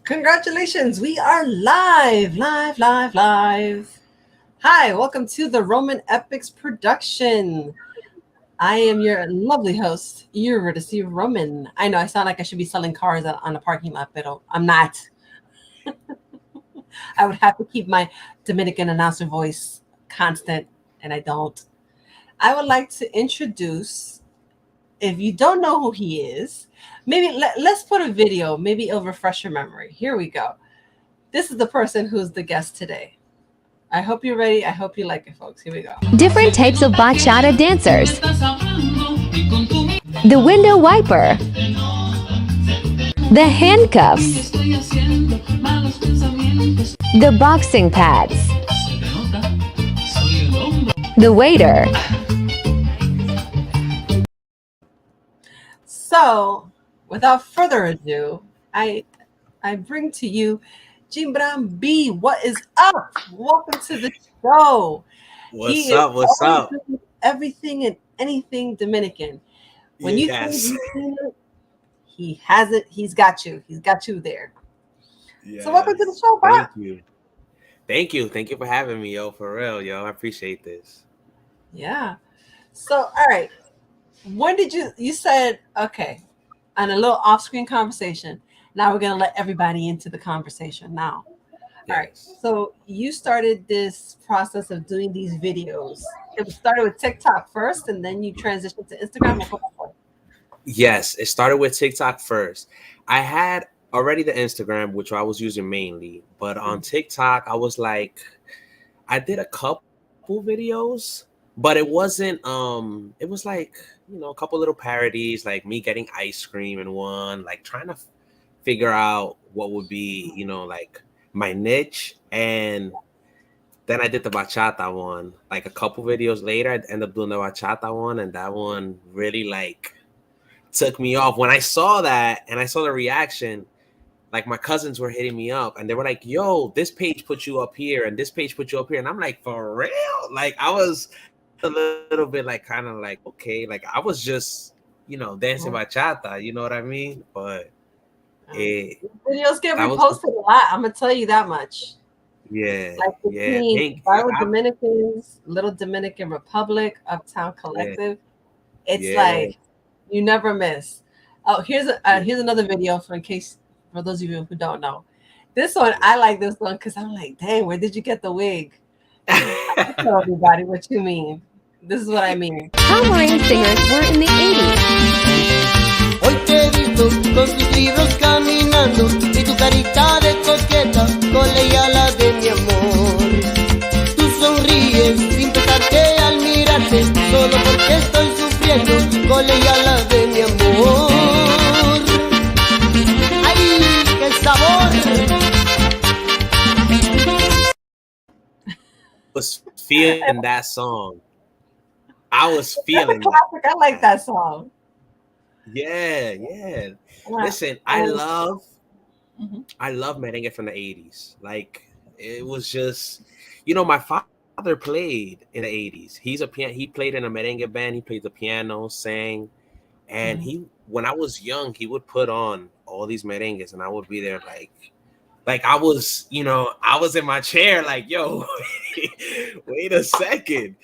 Congratulations, we are live. Hi, welcome to the Roman Epics production. I am your lovely host, Eurydice Roman. I know I sound like I should be selling cars on a parking lot, but I'm not. I would have to keep my Dominican announcer voice constant, and I don't. I would like to introduce, if you don't know who he is, maybe let's put a video, maybe it'll refresh your memory. Here we go. This is the person who's the guest today. I hope you're ready. I hope you like it, folks. Here we go. Different types of bachata dancers. The window wiper. The handcuffs. The boxing pads. The waiter. So, without further ado, I bring to you Gybram B. What is up? Welcome to the show. What's up? Everything and anything Dominican. When you think Yes. you've seen it, he has it. He's got you. He's got you there. Yes. So welcome to the show, Bob. Thank you for having me, yo. For real, yo. I appreciate this. Yeah. So, all right. When did you said, okay, on a little off-screen conversation, now we're going to let everybody into the conversation now. All right. So you started this process of doing these videos. It started with TikTok first, and then you transitioned to Instagram. Yes, it started with TikTok first. I had already the Instagram, which I was using mainly, but on TikTok, I was like, I did a couple videos, but it wasn't. It was like, a couple little parodies, like me getting ice cream in one, like trying to figure out what would be, like my niche. And then I did the bachata one. Like a couple videos later, I ended up doing the bachata one, and that one really like took me off. When I saw that and I saw the reaction, like my cousins were hitting me up and they were like, yo, this page put you up here and this page put you up here. And I'm like, for real? Like I was a little bit like kind of like, okay, like I was just, dancing bachata, you know what I mean? But videos get reposted a lot. I'm gonna tell you that much. Yeah. Like between Viral Dominicans, Little Dominican Republic, Uptown Collective. It's like you never miss. Oh, here's another video for those of you who don't know. This one, I like this one because I'm like, dang, where did you get the wig? Tell everybody what you mean. This is what I mean. How marine singers were in the 80s. Hoy te he visto con tus libros caminando y tu carita de coqueta, colegiala de mi amor. Tú sonríes sin tocarte al mirarte, solo porque estoy sufriendo, colegiala de mi amor. ¡Ay, qué sabor! Was feeling that song. I was feeling classic. I like that song. Yeah. Listen, I love merengue from the 80s. Like it was just, my father played in the 80s. He played in a merengue band. He played the piano, sang, and when I was young, he would put on all these merengues, and I would be there like I was, I was in my chair, like, yo, wait a second,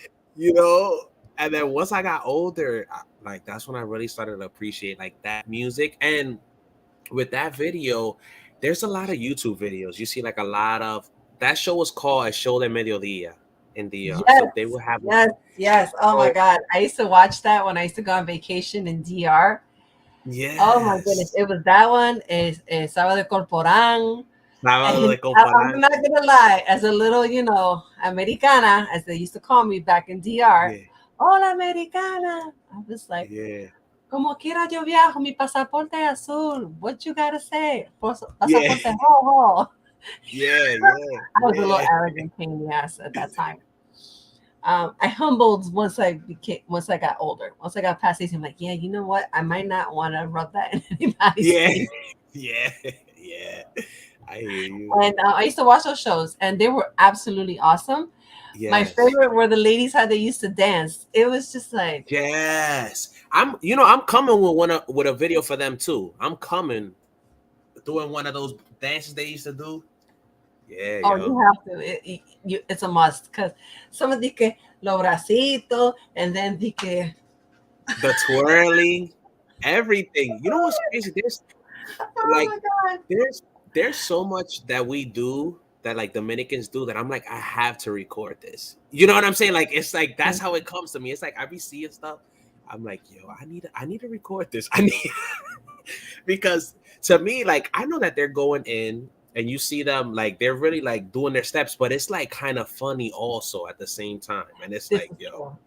And then once I got older, like that's when I really started to appreciate like that music. And with that video, there's a lot of YouTube videos. You see like a lot of that show was called A Show de Mediodía in DR. So they would have yes. Oh my God. I used to watch that when I used to go on vacation in DR. Yeah. Oh my goodness. It was that one. Is Sábado de Corporán. I'm not gonna lie, as a little, Americana, as they used to call me back in DR. Hola, Americana. I was like, como quiera yo viajo, mi pasaporte azul. What you gotta say? Pasaporte ho. Yeah. I was a little arrogant pain in the ass at that time. I humbled once I got older. Once I got past 18, I'm like, yeah, you know what? I might not want to rub that in anybody's face. Yeah. I hear you. And I used to watch those shows, and they were absolutely awesome. Yes. My favorite were the ladies how they used to dance. It was just like I'm coming with a video for them too. I'm coming doing one of those dances they used to do. Yeah, Oh, yo. you have to. It's a must because some of the que los bracitos and then the que. The twirling, everything. You know what's crazy? There's Oh like my god! there's so much that we do that like Dominicans do that I'm like, I have to record this. You know what I'm saying? Like it's like that's how it comes to me. It's like I be seeing stuff. I'm like, yo, I need to record this. I need because to me, like I know that they're going in and you see them like they're really like doing their steps, but it's like kind of funny also at the same time. And it's This like, is yo, true.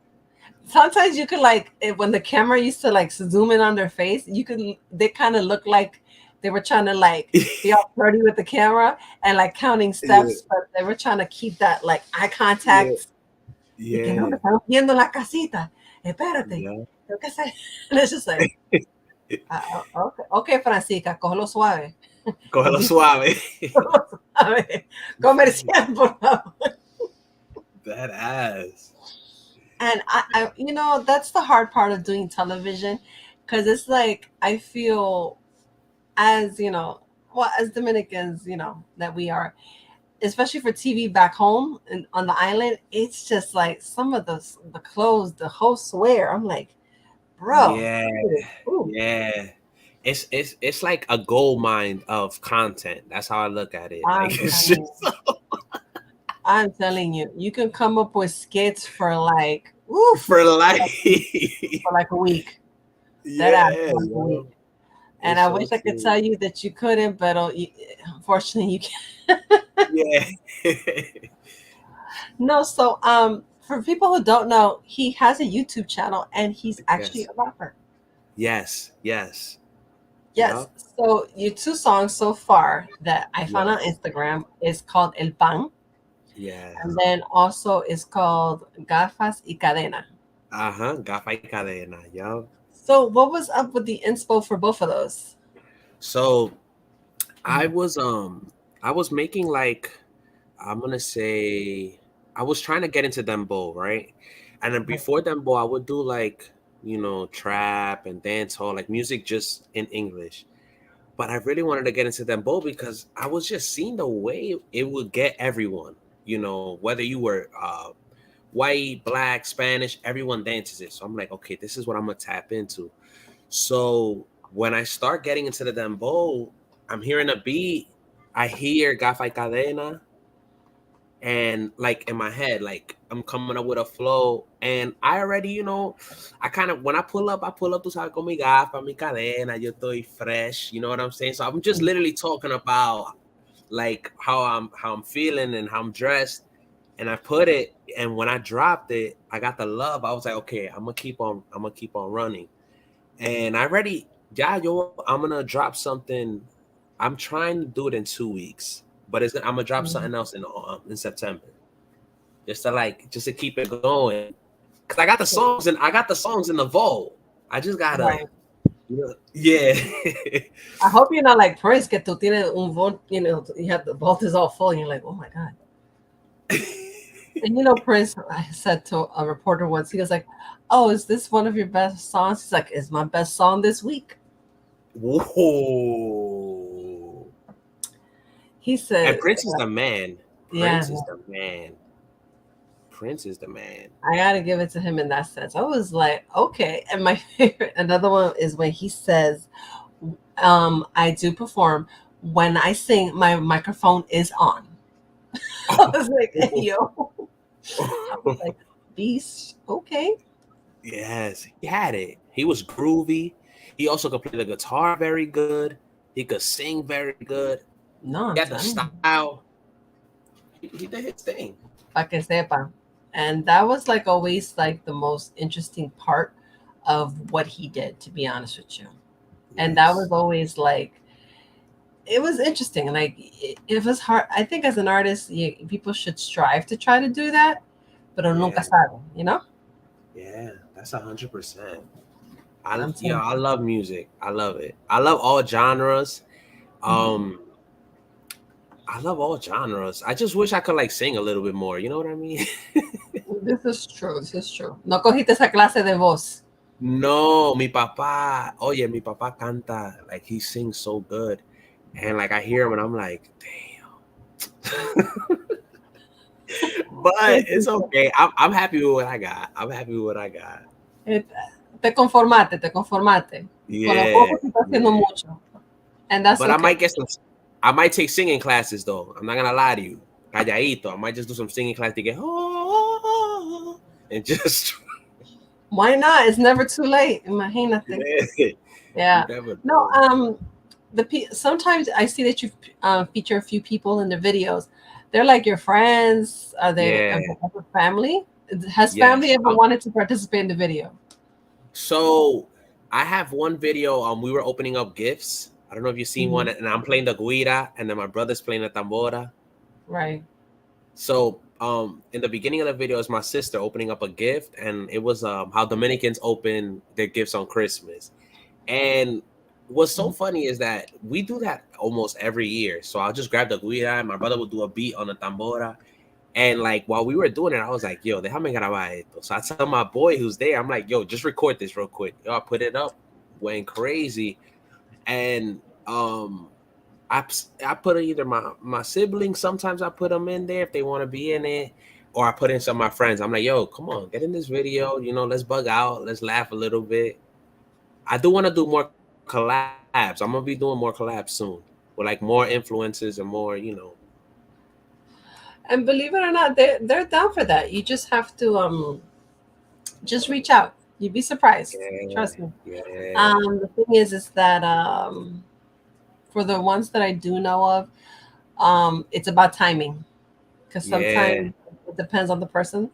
Sometimes you could like when the camera used to like zoom in on their face, you could they kind of look like they were trying to like be all flirty with the camera and like counting yeah, steps, but they were trying to keep that like eye yeah, contact. Y que no me yeah, estamos viendo la casita. Espérate. yeah. Creo que se- And it's just like, okay, okay, Francisca, cógelo suave. Cógelo suave. Cógelo suave. Comercial, por favor. That ass. And you know, that's the hard part of doing television because it's like I feel as you know, well, as Dominicans, you know, that we are, especially for TV back home and on the island, it's just like some of the clothes the hosts wear. I'm like, bro, Yeah, ooh, yeah. It's like a gold mine of content. That's how I look at it. Like I'm it's telling just you, I'm telling you, you can come up with skits for like, oof, for life. for like a week. That ass Yeah, for like a week. yo. And It's I so wish I could true. tell you that you couldn't, but unfortunately you can't. Yeah. No, so for people who don't know, he has a YouTube channel and he's actually Yes. a rapper. Yes. Yes. Yes. Yup. So your two songs so far that I found on Yes. Instagram is called El Pan, and Yes. then also it's called Gafas y Cadena. Uh-huh. Gafa y cadena. Yup. So what was up with the inspo for both of those? So I Mhm. was I was making like I'm gonna say I was trying to get into dembow, right? And then before dembow, I would do like trap and dance hall, like music just in English. But I really wanted to get into dembow because I was just seeing the way it would get everyone. Whether you were white, black, Spanish, everyone dances it. So I'm like, okay, this is what I'm gonna tap into. So when I start getting into the dembow, I'm hearing a beat. I hear Gafa y Cadena, and like in my head, like I'm coming up with a flow, and I already, I kind of when I pull up, tú sabes, con mi gafa, mi cadena, yo estoy fresh, you know what I'm saying? So I'm just literally talking about like how I'm feeling and how I'm dressed, and I put it, and when I dropped it, I got the love. I was like, okay, I'm gonna keep on running, and I already, yeah, I'm gonna drop something. I'm trying to do it in 2 weeks, but I'm gonna drop something else in September, just to keep it going. Cause I got the songs in the vault. I just gotta, Right. yeah, I hope you're not like Prince, que tú tienes un vault, you know, you have the vault is all full, and you're like, oh my God. And you know, Prince, I said to a reporter once, he was like, oh, is this one of your best songs? He's like, it's my best song this week. Whoa. He And said, Prince is the man. yeah, Prince is the man. Prince is the man. I gotta give it to him in that sense. I was like, okay. And my favorite, another one is when he says, I do perform. When I sing, my microphone is on. I was like, hey, yo. I was like, beast, okay. Yes, he had it. He was groovy. He also could play the guitar very good. He could sing very good. No, He I'm had the telling you. style. He did his thing. Pa que sepa. And that was like always like the most interesting part of what he did, to be honest with you. And that was Yes. always like, it was interesting. Like it was hard. I think as an artist, people should strive to try to do that, pero nunca Yeah. sabe, you know? Yeah. That's 100%. I'm Yeah, saying, I love music. I love it. I love all genres. Um, I love all genres. I just wish I could like sing a little bit more. You know what I mean? this is true. This is true. No cogiste esa clase de voz. No, mi papá. Oye, mi papá canta like he sings so good. and like I hear them, and I'm like, damn. But it's okay. I'm happy with what I got. I'm happy with what I got. Te conformaste, te conformaste. Con lo Yeah, poco te está haciendo yeah. mucho. And that's But okay. I might take singing classes though. I'm not gonna lie to you. Calladito. I might just do some singing class to get and just Why not? It's never too late. Imagínate. Yeah. No, sometimes I see that you feature a few people in the videos. They're like your friends. Are they Yeah. a family? Has Yes. family ever wanted to participate in the video? So I have one video. We were opening up gifts. I don't know if you've seen one, and I'm playing the guira, and then my brother's playing the tambora. Right. So in the beginning of the video is my sister opening up a gift, and it was how Dominicans open their gifts on Christmas. And what's so funny is that we do that almost every year. So I'll just grab the guira, and my brother will do a beat on the tambora. And like while we were doing it, I was like, yo, déjame grabar esto. So I tell my boy who's there, I'm like, yo, just record this real quick. Yo, I put it up, went crazy. And I put either my siblings, sometimes I put them in there if they want to be in it, or I put in some of my friends. I'm like, yo, come on, get in this video, let's bug out, let's laugh a little bit. I do want to do more collabs. I'm gonna be doing more collabs soon with like more influencers and more, And believe it or not, they're down for that. You just have to just reach out. You'd be surprised. Yeah, Trust me. Yeah. The thing is that for the ones that I do know of, it's about timing. Because sometimes it depends on the person.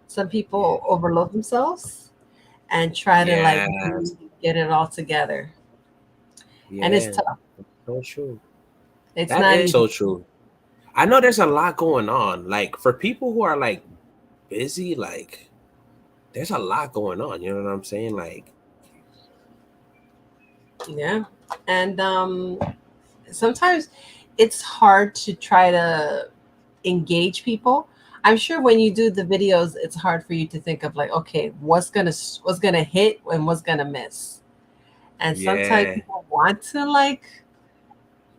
Some people overload themselves and try to like get it all together. And it's tough. So true. It's that not is easy. so true. I know there's a lot going on. Like for people who are like busy, like there's a lot going on. You know what I'm saying? Like, yeah. And sometimes it's hard to try to engage people. I'm sure when you do the videos, it's hard for you to think of like, okay, what's gonna hit and what's gonna miss. And sometimes people want to like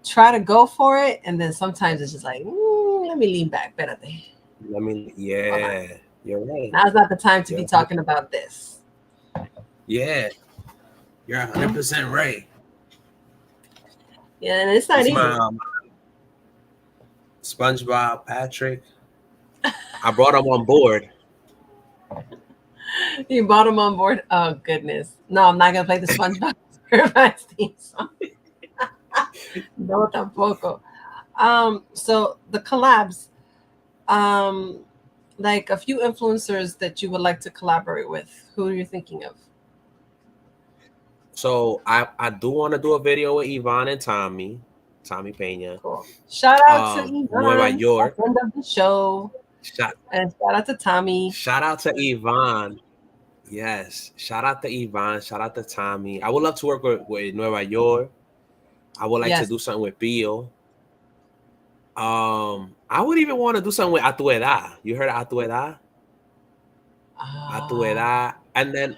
try to go for it, and then sometimes it's just like, let me lean back. You're right. Now's not the time to be talking about this. Yeah, you're 100% right. Yeah, and it's not easy. SpongeBob Patrick. I brought him on board. You brought him on board? Oh goodness! No, I'm not gonna play the SpongeBob theme song. No, tampoco. So the collabs, like a few influencers that you would like to collaborate with. Who are you thinking of? So I do want to do a video with Yvonne and Tommy Peña. Cool. Shout out to Yvonne, Nueva York, friend of the show. And shout out to Tommy. Shout out to Yvonne. Yes. Shout out to Yvonne. Shout out to Tommy. I would love to work with Nueva York. I would like to do something with Pio. I would even want to do something with A Tu Edad. You heard of A Tu Edad? A Tu Edad. And then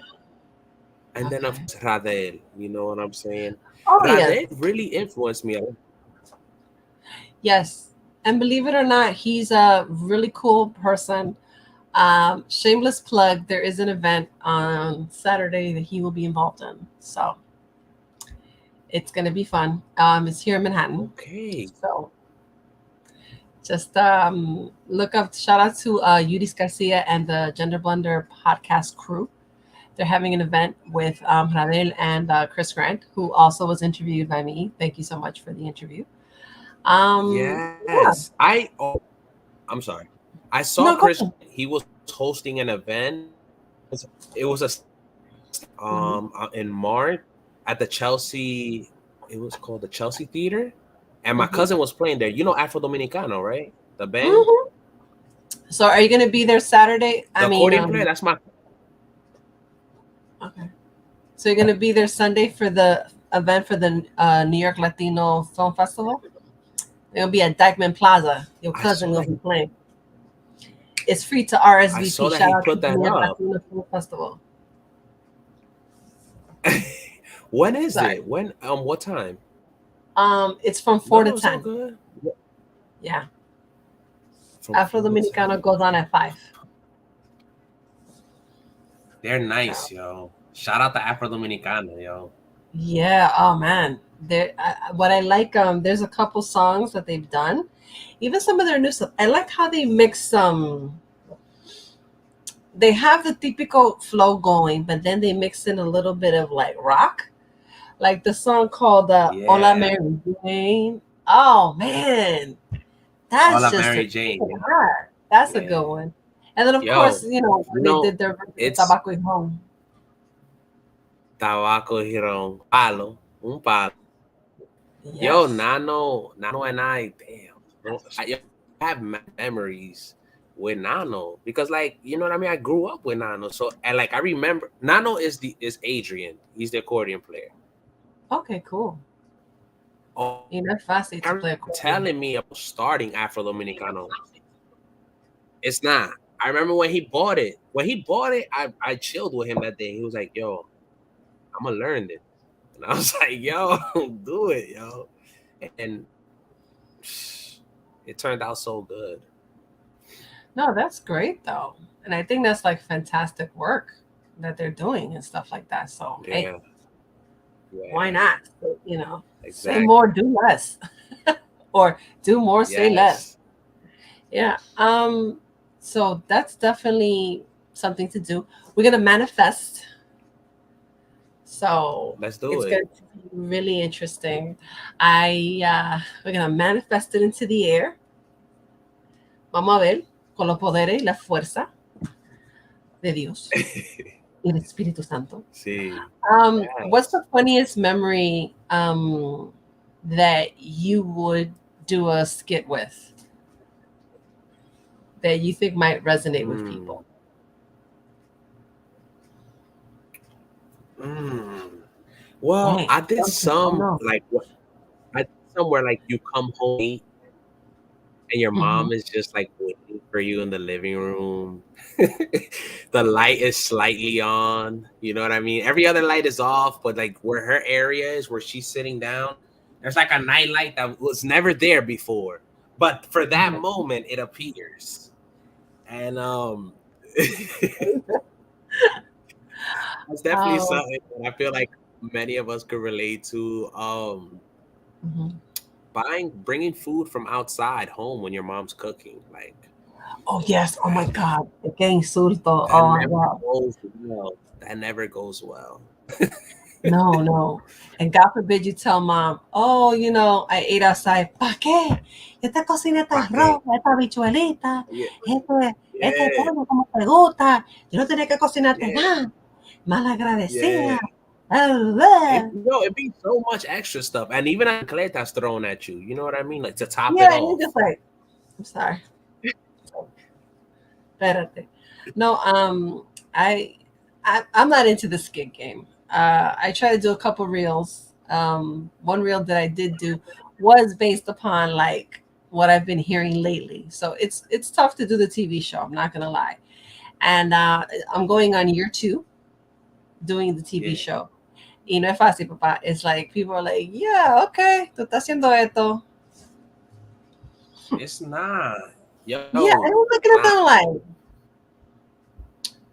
of Radel. You know what I'm saying? Radel really influenced me a lot. Yes. And believe it or not, he's a really cool person. Shameless plug, there is an event on Saturday that he will be involved in. So it's going to be fun. It's here in Manhattan. Okay. So just look up, shout out to Yudis Garcia and the Gender Blender podcast crew. They're having an event with Radel and Chris Grant, who also was interviewed by me. Thank you so much for the interview. Yes. I'm sorry. I saw Chris. He was hosting an event. It was in March at the Chelsea. It was called the Chelsea Theater, and my cousin was playing there. You know Afro Dominicano, right? The band. So, are you going to be there Saturday? Accordion player. That's my. Okay. So you're going to be there Sunday for the event for the New York Latino Film Festival? It'll be at Dyckman Plaza. Your cousin will be playing. It's free to RSVP. I saw that Shout he out put to that the up. Latino Film Festival. When is it? When? What time? It's from 4 to No, it's all 10. good. Yeah. From Afro 4 to Dominicano 10. goes on at 5. They're So nice, yo. Shout out to Afro Dominicana, yo. yeah, oh man. What I like, there's a couple songs that they've done. Even some of their new stuff. I like how they mix they have the typical flow going, but then they mix in a little bit of like rock. Like the song called Hola Yeah. Mary Jane. Oh man. That's Hola just a Mary Jane. hot. That's a good Yeah. one. And then of course, Yo, when you they know, did their version of it's Tabaco y Home. tabaco girón, palo, un palo. Yo, Yes. Nano and I, damn. I have memories with Nano because, like, you know what I mean. I grew up with Nano, so and like I remember Nano is Adrian. He's the accordion player. Okay, cool. Oh, That's fácil I to remember play accordion. telling me about starting Afro Dominicano. It's not. I remember when he bought it. When he bought it, I chilled with him that day. He was like, "Yo, I'm gonna learn this," and I was like, "Yo, do it, yo," and it turned out so good. No, that's great though. And I think that's like fantastic work that they're doing and stuff like that. So hey, Yeah, why yeah, not? Say exactly. more, do less. Or do more, say less. Yes, Yeah. So that's definitely something to do. We're gonna manifest. So let's do it's it. going to be really interesting. We're gonna manifest it into the air. Vamos a ver con los poderes y la fuerza de Dios y del Espíritu Santo. See, What's yes. the funniest memory that you would do a skit with that you think might resonate with Mm, people? mm. Well, Dang, I did oh some no. like I did somewhere like you come home and your Hmm. mom is just like waiting for you in the living room. The light is slightly on. You know what I mean? Every other light is off, but like where her area is, where she's sitting down, there's like a night light that was never there before. But for that moment, it appears. And that's definitely Oh, something that I feel like many of us could relate to. mhm. Bringing food from outside home when your mom's cooking, like Oh yes. Oh my that God. Que insulto. that Oh my never God. goes well. That never goes well. No, no. And God forbid you tell mom, oh, I ate outside. ¿Para qué? Esta cocina está ¿Para qué? roja, esta bichuelita, Yeah, este yeah, pollo como te gusta. Yo no tenía que cocinarte yeah, nada. yeah. Malagradecida. Blah, blah. It'd be so much extra stuff, and even that's thrown at you. You know what I mean? Like to top it Yeah, and you're off. just like, I'm sorry. Espérate. No, I'm not into the skit game. I try to do a couple reels. One reel that I did do was based upon like what I've been hearing lately. So it's tough to do the TV show. I'm not gonna lie. And I'm going on year 2 doing the TV Yeah, show. Y no es fácil, papá. It's like people are like, yeah, okay, tú estás haciendo esto. it's not. Yeah, I Yo, was it's looking at not. them like,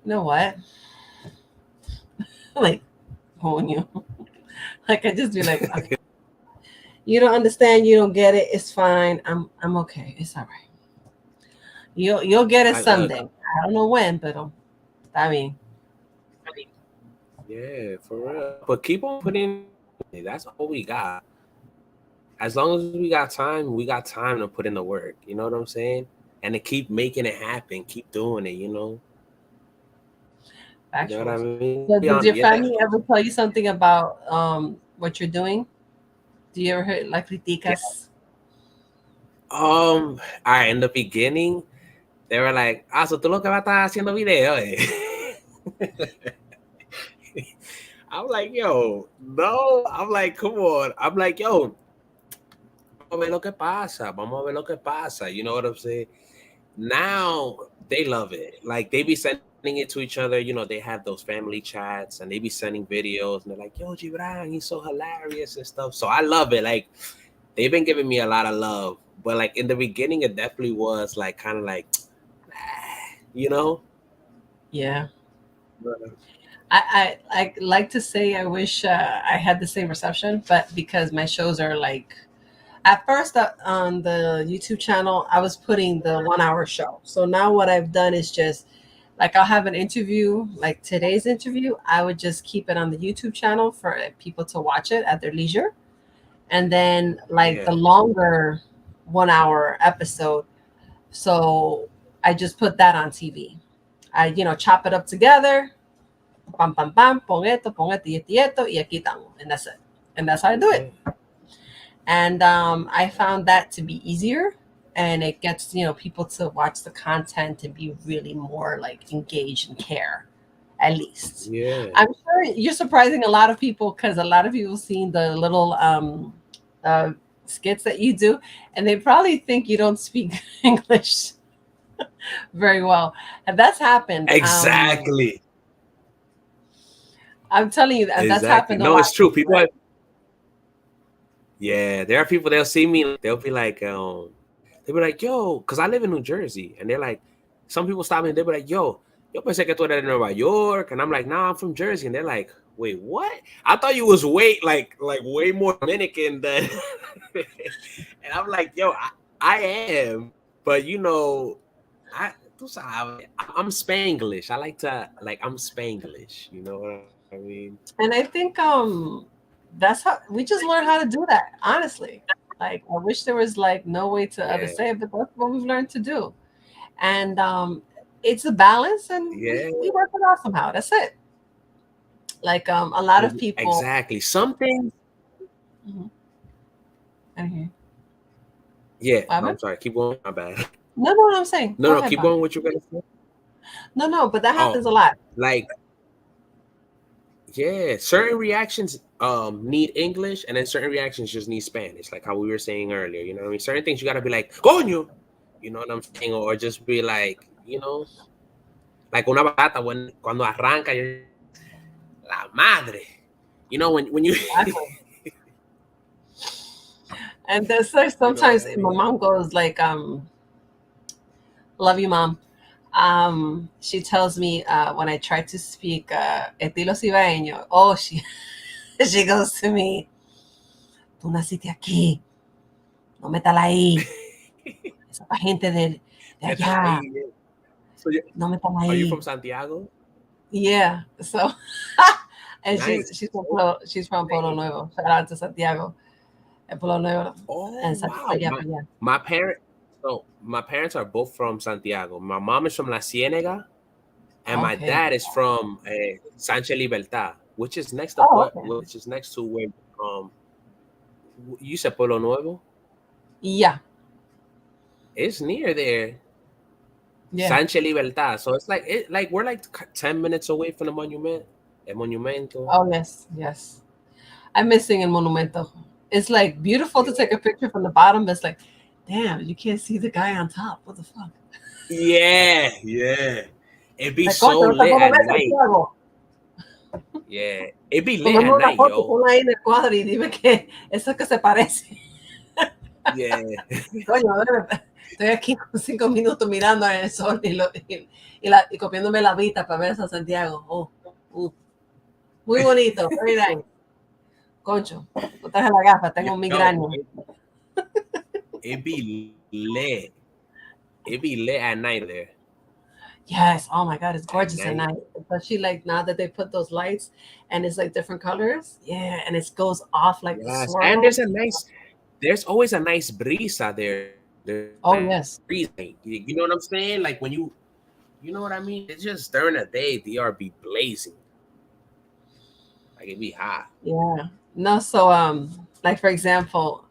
you know what? Like, on you. Like I just be like, okay. You don't understand, you don't get it, it's fine. I'm okay. It's all right. You'll get it I look. someday. I don't know when, but I mean, Yeah, for real. But keep on putting. That's all we got. As long as we got time to put in the work. You know what I'm saying? And to keep making it happen, keep doing it. You know what I actuals. mean? So Be does on. your Yeah. family ever tell you something about what you're doing? Do you ever hear like Yeah. criticas? All right. In the beginning, they were like, "Ah, so tú lo que vas a estar haciendo video, eh?" I'm like, "Yo, no." I'm like, "Come on." I'm like, "Yo, vamos a ver lo que pasa. Vamos a ver lo que pasa." You know what I'm saying? Now they love it. Like they be sending it to each other. They have those family chats and they be sending videos and they're like, "Yo, Gybram, he's so hilarious and stuff." So I love it. Like they've been giving me a lot of love, but like in the beginning, it definitely was like kind of like, you know. Yeah. But, I like to say I wish I had the same reception, but because my shows are like at first on the YouTube channel, I was putting the 1 hour show. So now what I've done is just like I'll have an interview, like today's interview. I would just keep it on the YouTube channel for people to watch it at their leisure, and then like the yeah, longer 1 hour episode. So I just put that on TV. I chop it up together. Pam pam pam, pon esto, y esto, y aquí estamos, and that's it. And that's how I do it. yeah, And I found that to be easier, and it gets people to watch the content and be really more like engaged and care. At least yeah. I'm sure you're surprising a lot of people because a lot of people seen the little uh, skits that you do, and they probably think you don't speak English very well, and that's happened. Exactly, I'm telling you that's exactly. happened a No, lot. it's true. People Right? have, yeah, there are people, they'll see me, they'll be like, yo, because I live in New Jersey, and they're like, some people stop me and they'll be like, yo pensé que tú eres de Nueva York, and I'm like, nah, I'm from Jersey, and they're like, wait, what? I thought you was way more Dominican than, and I'm like, yo, I am, but I tú sabes, I'm Spanglish. I like to I'm Spanglish. You know what I mean? And I think that's how we just learned how to do that, honestly. Like I wish there was like no way to Yeah, other say it, but that's what we've learned to do. And it's a balance, and yeah, we work it out somehow. That's it. Like a lot of people. exactly. Some things. Mhm. Okay. Yeah, What no, I'm happened? sorry. Keep going. My bad. No, no, what I'm saying. No, Go no, ahead, keep Bob. going. What you gonna say? No, but that Oh, happens a lot. like yeah, certain reactions need English, and then certain reactions just need Spanish. Like how we were saying earlier. You know what I mean? Certain things you gotta be like, coño. You know what I'm saying? Or just be like, like una batata cuando arranca, la madre. You know when you Exactly. And there's like you know what sometimes I my mean? mom goes like, "Love you, mom." She tells me when I try to speak estilo cibaeño, oh, she goes to me, tú naciste aquí, no metas la I, esa es pa' gente de Métela allá, ahí. Yeah. So no metas la are you from I. Santiago? Yeah, so, and Nice. she's from Polo Nuevo. Shout out to Santiago, and Polo Nuevo, Oh and Santiago, wow. allá, para allá. My parents are both from Santiago. My mom is from La Ciénega, and my Okay. dad is from Sánchez Libertad, which is Oh, okay. next to where um you said Pueblo Nuevo. Yeah, It's near there, yeah. Sánchez Libertad. So it's like we're like 10 minutes away from the monument, el monumento. Oh, yes. I'm missing El Monumento. It's like beautiful to take Yeah, a picture from the bottom. But it's like, damn, you can't see the guy on top. What the fuck? yeah. It'd be Like, so coño, lit tampoco at ves night. Santiago. Yeah, it'd be lit Tomame at una night, foto, yo. ponla ahí en el cuadro y dime que eso es que se parece. Yeah, Coño, estoy aquí con 5 minutos mirando el sol y copiándome la vista para ver a Santiago. Muy bonito, very nice. Concho, no traje la gafa, tengo yo, migraña. it'd be lit. It'd be lit at night there. Yes. Oh my God, it's At gorgeous at night. night. Especially like now that they put those lights and it's like different colors. Yeah, and it goes off like the Yes, and swirl. there's always a nice brisa there. There's a Oh nice yes. breeze. You know what I'm saying? Like when you know what I mean? It's just during the day, DR be blazing. Like it be hot. Yeah. No, so like for example,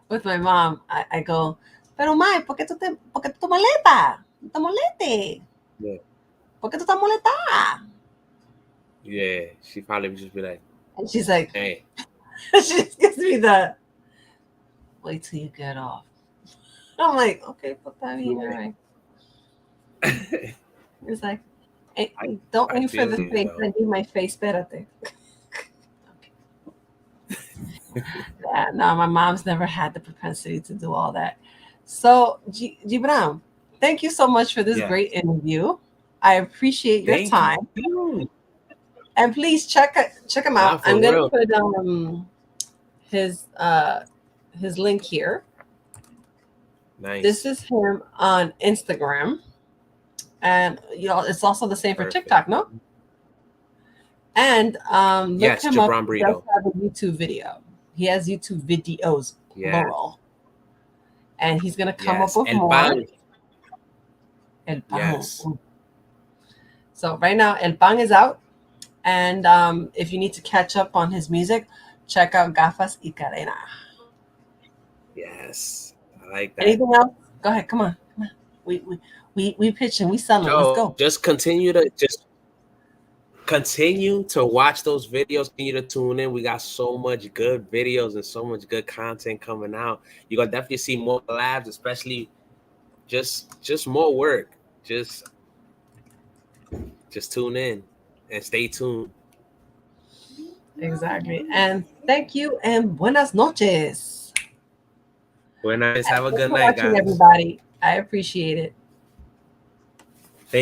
with my mom, I go, pero Mai, ¿por qué tú te molestas? No te molestes. Yeah. ¿Por qué tú estás molesta? Yeah. She probably would just be like, And she's like, hey. she just gives me the wait till you get off. I'm like, okay, put that in, all right. It's like, hey, don't I aim for feel the you face. though. I need my face, espérate. Yeah, no, my mom's never had the propensity to do all that. So, Gybram, thank you so much for this Yeah. great interview. I appreciate your Thank time, you. and please check him out. Not for I'm gonna real. put his his link here. Nice. This is him on Instagram, and it's also the same for Perfect. TikTok, no? And look Yes, him up. Gybram He does Burrito. have a YouTube video. He has YouTube videos, Yeah. plural. And he's gonna come Yes. up with El more. Pan. El Pan. Yes. So right now, El Pan is out. And if you need to catch up on his music, check out Gafas y Cadena. Yes. I like that. Anything else? Go ahead. Come on. Come on. We pitching. We selling. Let's go. Just continue to watch those videos. Continue to tune in. We got so much good videos and so much good content coming out. You're gonna definitely see more collabs, especially just more work. Just tune in and stay tuned. Exactly. And thank you and buenas noches. Buenas. Have a Thanks good for night, watching, guys. everybody. I appreciate it.